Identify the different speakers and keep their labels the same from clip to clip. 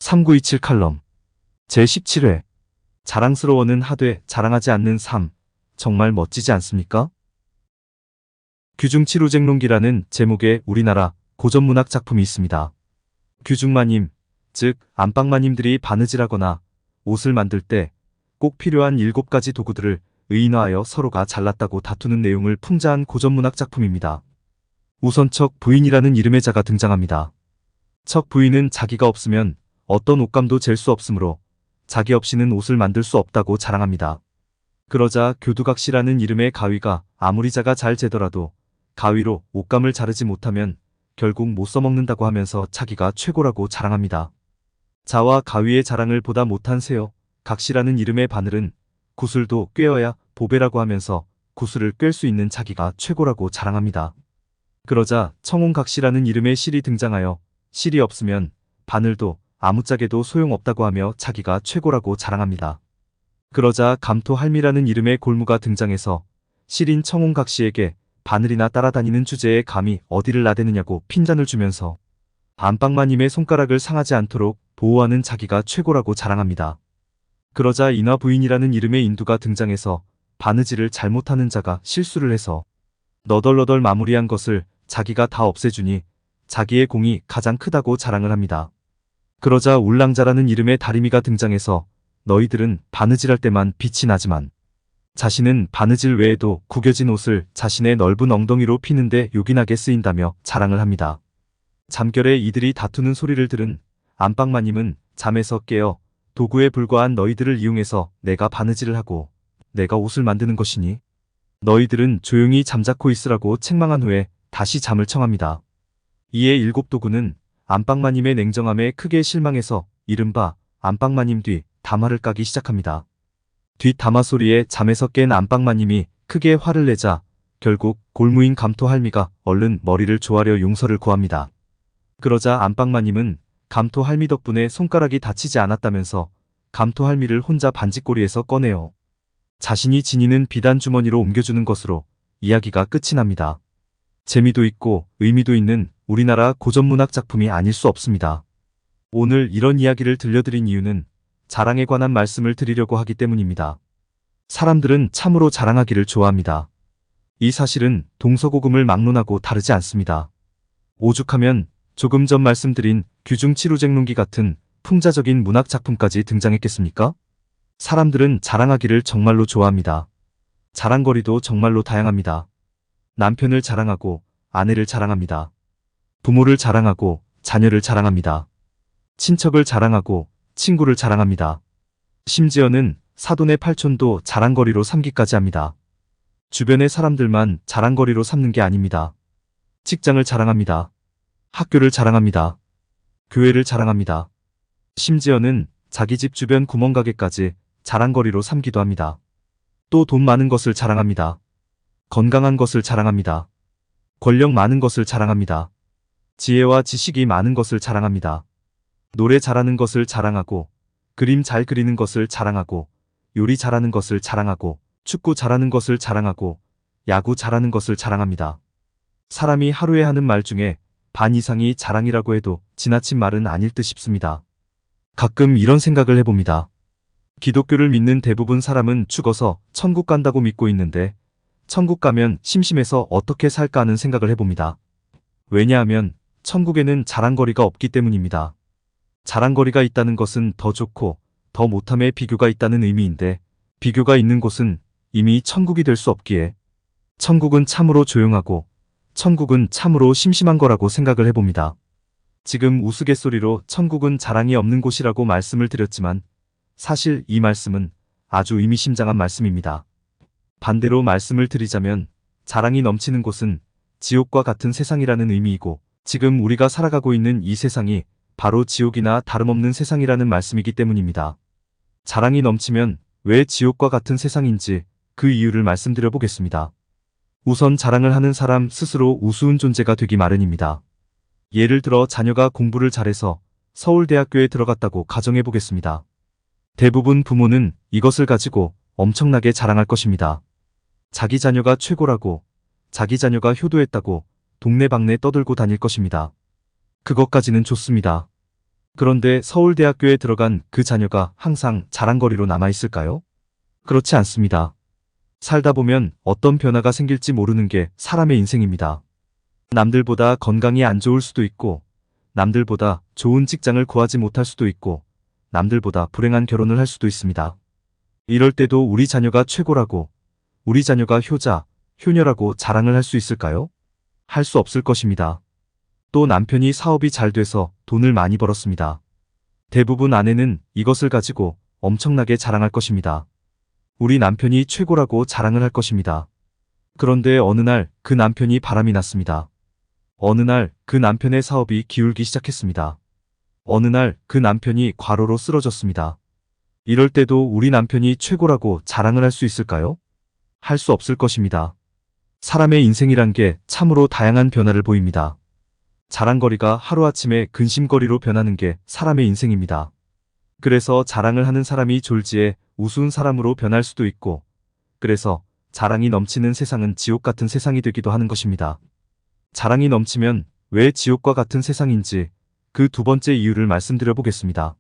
Speaker 1: 3927 칼럼 제17회 자랑스러워는 하되 자랑하지 않는 삶 정말 멋지지 않습니까? 규중치루쟁론기라는 제목의 우리나라 고전문학 작품이 있습니다. 규중마님, 즉 안방마님들이 바느질하거나 옷을 만들 때 꼭 필요한 7가지 도구들을 의인화하여 서로가 잘났다고 다투는 내용을 풍자한 고전문학 작품입니다. 우선 척 부인이라는 이름의 자가 등장합니다. 척 부인은 자기가 없으면 어떤 옷감도 잴 수 없으므로 자기 없이는 옷을 만들 수 없다고 자랑합니다. 그러자 교두각시라는 이름의 가위가 아무리 자가 잘 재더라도 가위로 옷감을 자르지 못하면 결국 못 써먹는다고 하면서 자기가 최고라고 자랑합니다. 자와 가위의 자랑을 보다 못한 새여 각시라는 이름의 바늘은 구슬도 꿰어야 보배라고 하면서 구슬을 꿰 수 있는 자기가 최고라고 자랑합니다. 그러자 청홍각시라는 이름의 실이 등장하여 실이 없으면 바늘도 아무짝에도 소용없다고 하며 자기가 최고라고 자랑합니다. 그러자 감토할미라는 이름의 골무가 등장해서 실인 청홍각시에게 바늘이나 따라다니는 주제에 감히 어디를 나대느냐고 핀잔을 주면서 안방마님의 손가락을 상하지 않도록 보호하는 자기가 최고라고 자랑합니다. 그러자 인화부인이라는 이름의 인두가 등장해서 바느질을 잘못하는 자가 실수를 해서 너덜너덜 마무리한 것을 자기가 다 없애주니 자기의 공이 가장 크다고 자랑을 합니다. 그러자 울랑자라는 이름의 다리미가 등장해서 너희들은 바느질할 때만 빛이 나지만 자신은 바느질 외에도 구겨진 옷을 자신의 넓은 엉덩이로 피는데 요긴하게 쓰인다며 자랑을 합니다. 잠결에 이들이 다투는 소리를 들은 안방마님은 잠에서 깨어 도구에 불과한 너희들을 이용해서 내가 바느질을 하고 내가 옷을 만드는 것이니 너희들은 조용히 잠자코 있으라고 책망한 후에 다시 잠을 청합니다. 이에 7도구는 안방마님의 냉정함에 크게 실망해서 이른바 안방마님 뒤 담화를 까기 시작합니다. 뒷 담화 소리에 잠에서 깬 안방마님이 크게 화를 내자 결국 골무인 감토할미가 얼른 머리를 조아려 용서를 구합니다. 그러자 안방마님은 감토할미 덕분에 손가락이 다치지 않았다면서 감토할미를 혼자 반지꼬리에서 꺼내어 자신이 지니는 비단 주머니로 옮겨주는 것으로 이야기가 끝이 납니다. 재미도 있고 의미도 있는 우리나라 고전문학 작품이 아닐 수 없습니다. 오늘 이런 이야기를 들려드린 이유는 자랑에 관한 말씀을 드리려고 하기 때문입니다. 사람들은 참으로 자랑하기를 좋아합니다. 이 사실은 동서고금을 막론하고 다르지 않습니다. 오죽하면 조금 전 말씀드린 규중치루쟁론기 같은 풍자적인 문학 작품까지 등장했겠습니까? 사람들은 자랑하기를 정말로 좋아합니다. 자랑거리도 정말로 다양합니다. 남편을 자랑하고 아내를 자랑합니다. 부모를 자랑하고 자녀를 자랑합니다. 친척을 자랑하고 친구를 자랑합니다. 심지어는 사돈의 팔촌도 자랑거리로 삼기까지 합니다. 주변의 사람들만 자랑거리로 삼는 게 아닙니다. 직장을 자랑합니다. 학교를 자랑합니다. 교회를 자랑합니다. 심지어는 자기 집 주변 구멍가게까지 자랑거리로 삼기도 합니다. 또 돈 많은 것을 자랑합니다. 건강한 것을 자랑합니다. 권력 많은 것을 자랑합니다. 지혜와 지식이 많은 것을 자랑합니다. 노래 잘하는 것을 자랑하고 그림 잘 그리는 것을 자랑하고 요리 잘하는 것을 자랑하고 축구 잘하는 것을 자랑하고 야구 잘하는 것을 자랑합니다. 사람이 하루에 하는 말 중에 반 이상이 자랑이라고 해도 지나친 말은 아닐 듯 싶습니다. 가끔 이런 생각을 해봅니다. 기독교를 믿는 대부분 사람은 죽어서 천국 간다고 믿고 있는데 천국 가면 심심해서 어떻게 살까 하는 생각을 해봅니다. 왜냐하면 천국에는 자랑거리가 없기 때문입니다. 자랑거리가 있다는 것은 더 좋고 더 못함에 비교가 있다는 의미인데 비교가 있는 곳은 이미 천국이 될 수 없기에 천국은 참으로 조용하고 천국은 참으로 심심한 거라고 생각을 해봅니다. 지금 우스갯소리로 천국은 자랑이 없는 곳이라고 말씀을 드렸지만 사실 이 말씀은 아주 의미심장한 말씀입니다. 반대로 말씀을 드리자면 자랑이 넘치는 곳은 지옥과 같은 세상이라는 의미이고 지금 우리가 살아가고 있는 이 세상이 바로 지옥이나 다름없는 세상이라는 말씀이기 때문입니다. 자랑이 넘치면 왜 지옥과 같은 세상인지 그 이유를 말씀드려 보겠습니다. 우선 자랑을 하는 사람 스스로 우스운 존재가 되기 마련입니다. 예를 들어 자녀가 공부를 잘해서 서울대학교에 들어갔다고 가정해 보겠습니다. 대부분 부모는 이것을 가지고 엄청나게 자랑할 것입니다. 자기 자녀가 최고라고, 자기 자녀가 효도했다고 동네방네 떠들고 다닐 것입니다. 그것까지는 좋습니다. 그런데 서울대학교에 들어간 그 자녀가 항상 자랑거리로 남아있을까요? 그렇지 않습니다. 살다 보면 어떤 변화가 생길지 모르는 게 사람의 인생입니다. 남들보다 건강이 안 좋을 수도 있고, 남들보다 좋은 직장을 구하지 못할 수도 있고, 남들보다 불행한 결혼을 할 수도 있습니다. 이럴 때도 우리 자녀가 최고라고, 우리 자녀가 효자, 효녀라고 자랑을 할 수 있을까요? 할 수 없을 것입니다. 또 남편이 사업이 잘 돼서 돈을 많이 벌었습니다. 대부분 아내는 이것을 가지고 엄청나게 자랑할 것입니다. 우리 남편이 최고라고 자랑을 할 것입니다. 그런데 어느 날 그 남편이 바람이 났습니다. 어느 날 그 남편의 사업이 기울기 시작했습니다. 어느 날 그 남편이 과로로 쓰러졌습니다. 이럴 때도 우리 남편이 최고라고 자랑을 할 수 있을까요? 할 수 없을 것입니다. 사람의 인생이란 게 참으로 다양한 변화를 보입니다. 자랑거리가 하루아침에 근심거리로 변하는 게 사람의 인생입니다. 그래서 자랑을 하는 사람이 졸지에 우스운 사람으로 변할 수도 있고, 그래서 자랑이 넘치는 세상은 지옥 같은 세상이 되기도 하는 것입니다. 자랑이 넘치면 왜 지옥과 같은 세상인지 그 두 번째 이유를 말씀드려 보겠습니다.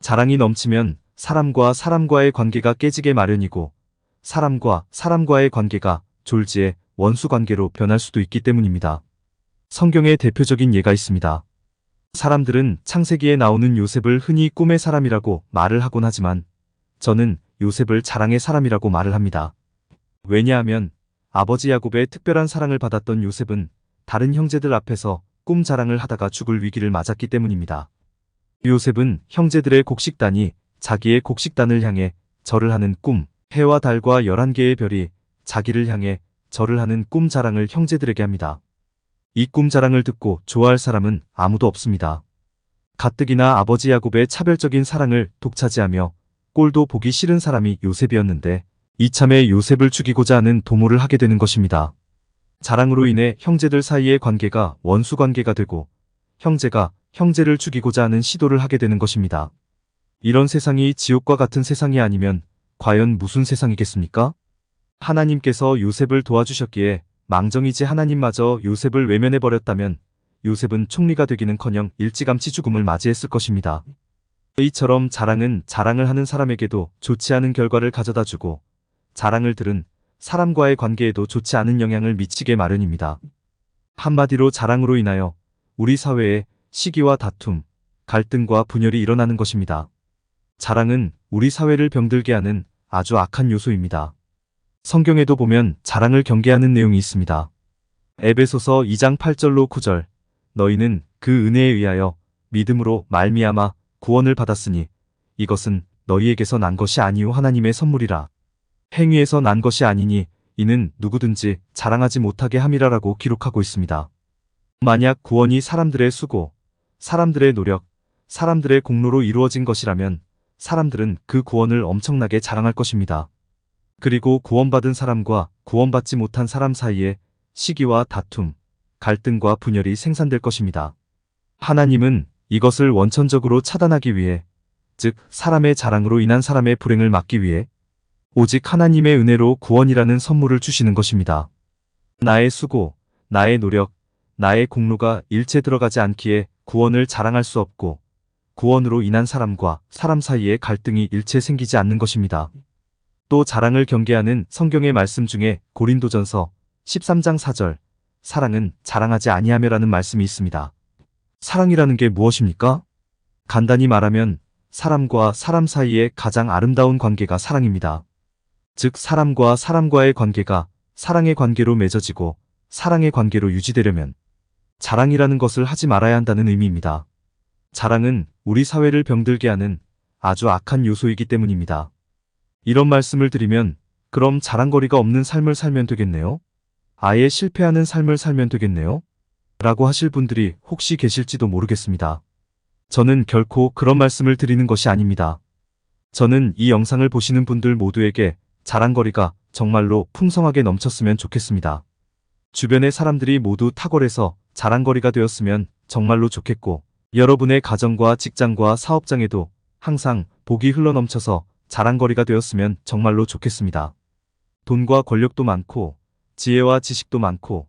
Speaker 1: 자랑이 넘치면 사람과 사람과의 관계가 깨지게 마련이고, 사람과 사람과의 관계가 졸지에 원수 관계로 변할 수도 있기 때문입니다. 성경에 대표적인 예가 있습니다. 사람들은 창세기에 나오는 요셉을 흔히 꿈의 사람이라고 말을 하곤 하지만 저는 요셉을 자랑의 사람이라고 말을 합니다. 왜냐하면 아버지 야곱의 특별한 사랑을 받았던 요셉은 다른 형제들 앞에서 꿈 자랑을 하다가 죽을 위기를 맞았기 때문입니다. 요셉은 형제들의 곡식단이 자기의 곡식단을 향해 절을 하는 꿈, 해와 달과 11개의 별이 자기를 향해 절을 하는 꿈 자랑을 형제들에게 합니다. 이 꿈 자랑을 듣고 좋아할 사람은 아무도 없습니다. 가뜩이나 아버지 야곱의 차별적인 사랑을 독차지하며 꼴도 보기 싫은 사람이 요셉이었는데 이참에 요셉을 죽이고자 하는 도모를 하게 되는 것입니다. 자랑으로 인해 형제들 사이의 관계가 원수 관계가 되고 형제가 형제를 죽이고자 하는 시도를 하게 되는 것입니다. 이런 세상이 지옥과 같은 세상이 아니면 과연 무슨 세상이겠습니까? 하나님께서 요셉을 도와주셨기에 망정이지 하나님마저 요셉을 외면해버렸다면 요셉은 총리가 되기는커녕 일찌감치 죽음을 맞이했을 것입니다. 이처럼 자랑은 자랑을 하는 사람에게도 좋지 않은 결과를 가져다주고 자랑을 들은 사람과의 관계에도 좋지 않은 영향을 미치게 마련입니다. 한마디로 자랑으로 인하여 우리 사회에 시기와 다툼, 갈등과 분열이 일어나는 것입니다. 자랑은 우리 사회를 병들게 하는 아주 악한 요소입니다. 성경에도 보면 자랑을 경계하는 내용이 있습니다. 에베소서 2장 8절로 9절 너희는 그 은혜에 의하여 믿음으로 말미암아 구원을 받았으니 이것은 너희에게서 난 것이 아니요 하나님의 선물이라. 행위에서 난 것이 아니니 이는 누구든지 자랑하지 못하게 함이라라고 기록하고 있습니다. 만약 구원이 사람들의 수고, 사람들의 노력, 사람들의 공로로 이루어진 것이라면 사람들은 그 구원을 엄청나게 자랑할 것입니다. 그리고 구원받은 사람과 구원받지 못한 사람 사이에 시기와 다툼, 갈등과 분열이 생산될 것입니다. 하나님은 이것을 원천적으로 차단하기 위해, 즉 사람의 자랑으로 인한 사람의 불행을 막기 위해 오직 하나님의 은혜로 구원이라는 선물을 주시는 것입니다. 나의 수고, 나의 노력, 나의 공로가 일체 들어가지 않기에 구원을 자랑할 수 없고 구원으로 인한 사람과 사람 사이에 갈등이 일체 생기지 않는 것입니다. 또 자랑을 경계하는 성경의 말씀 중에 고린도전서 13장 4절 사랑은 자랑하지 아니하며라는 말씀이 있습니다. 사랑이라는 게 무엇입니까? 간단히 말하면 사람과 사람 사이의 가장 아름다운 관계가 사랑입니다. 즉 사람과 사람과의 관계가 사랑의 관계로 맺어지고 사랑의 관계로 유지되려면 자랑이라는 것을 하지 말아야 한다는 의미입니다. 자랑은 우리 사회를 병들게 하는 아주 악한 요소이기 때문입니다. 이런 말씀을 드리면 그럼 자랑거리가 없는 삶을 살면 되겠네요? 아예 실패하는 삶을 살면 되겠네요? 라고 하실 분들이 혹시 계실지도 모르겠습니다. 저는 결코 그런 말씀을 드리는 것이 아닙니다. 저는 이 영상을 보시는 분들 모두에게 자랑거리가 정말로 풍성하게 넘쳤으면 좋겠습니다. 주변의 사람들이 모두 탁월해서 자랑거리가 되었으면 정말로 좋겠고 여러분의 가정과 직장과 사업장에도 항상 복이 흘러넘쳐서 자랑거리가 되었으면 정말로 좋겠습니다. 돈과 권력도 많고 지혜와 지식도 많고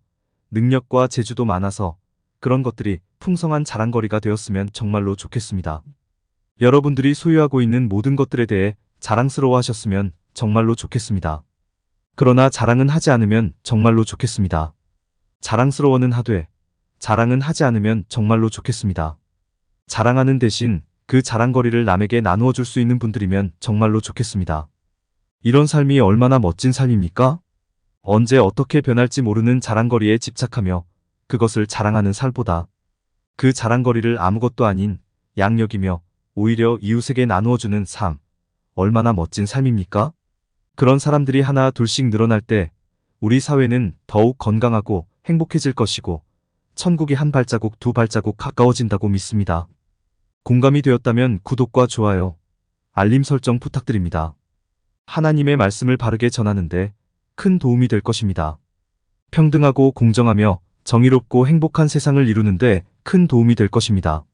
Speaker 1: 능력과 재주도 많아서 그런 것들이 풍성한 자랑거리가 되었으면 정말로 좋겠습니다. 여러분들이 소유하고 있는 모든 것들에 대해 자랑스러워 하셨으면 정말로 좋겠습니다. 그러나 자랑은 하지 않으면 정말로 좋겠습니다. 자랑스러워는 하되 자랑은 하지 않으면 정말로 좋겠습니다. 자랑하는 대신 그 자랑거리를 남에게 나누어 줄 수 있는 분들이면 정말로 좋겠습니다. 이런 삶이 얼마나 멋진 삶입니까? 언제 어떻게 변할지 모르는 자랑거리에 집착하며 그것을 자랑하는 삶보다 그 자랑거리를 아무것도 아닌 양력이며 오히려 이웃에게 나누어주는 삶, 얼마나 멋진 삶입니까? 그런 사람들이 하나 둘씩 늘어날 때 우리 사회는 더욱 건강하고 행복해질 것이고 천국이 한 발자국 두 발자국 가까워진다고 믿습니다. 공감이 되었다면 구독과 좋아요, 알림 설정 부탁드립니다. 하나님의 말씀을 바르게 전하는데 큰 도움이 될 것입니다. 평등하고 공정하며 정의롭고 행복한 세상을 이루는데 큰 도움이 될 것입니다.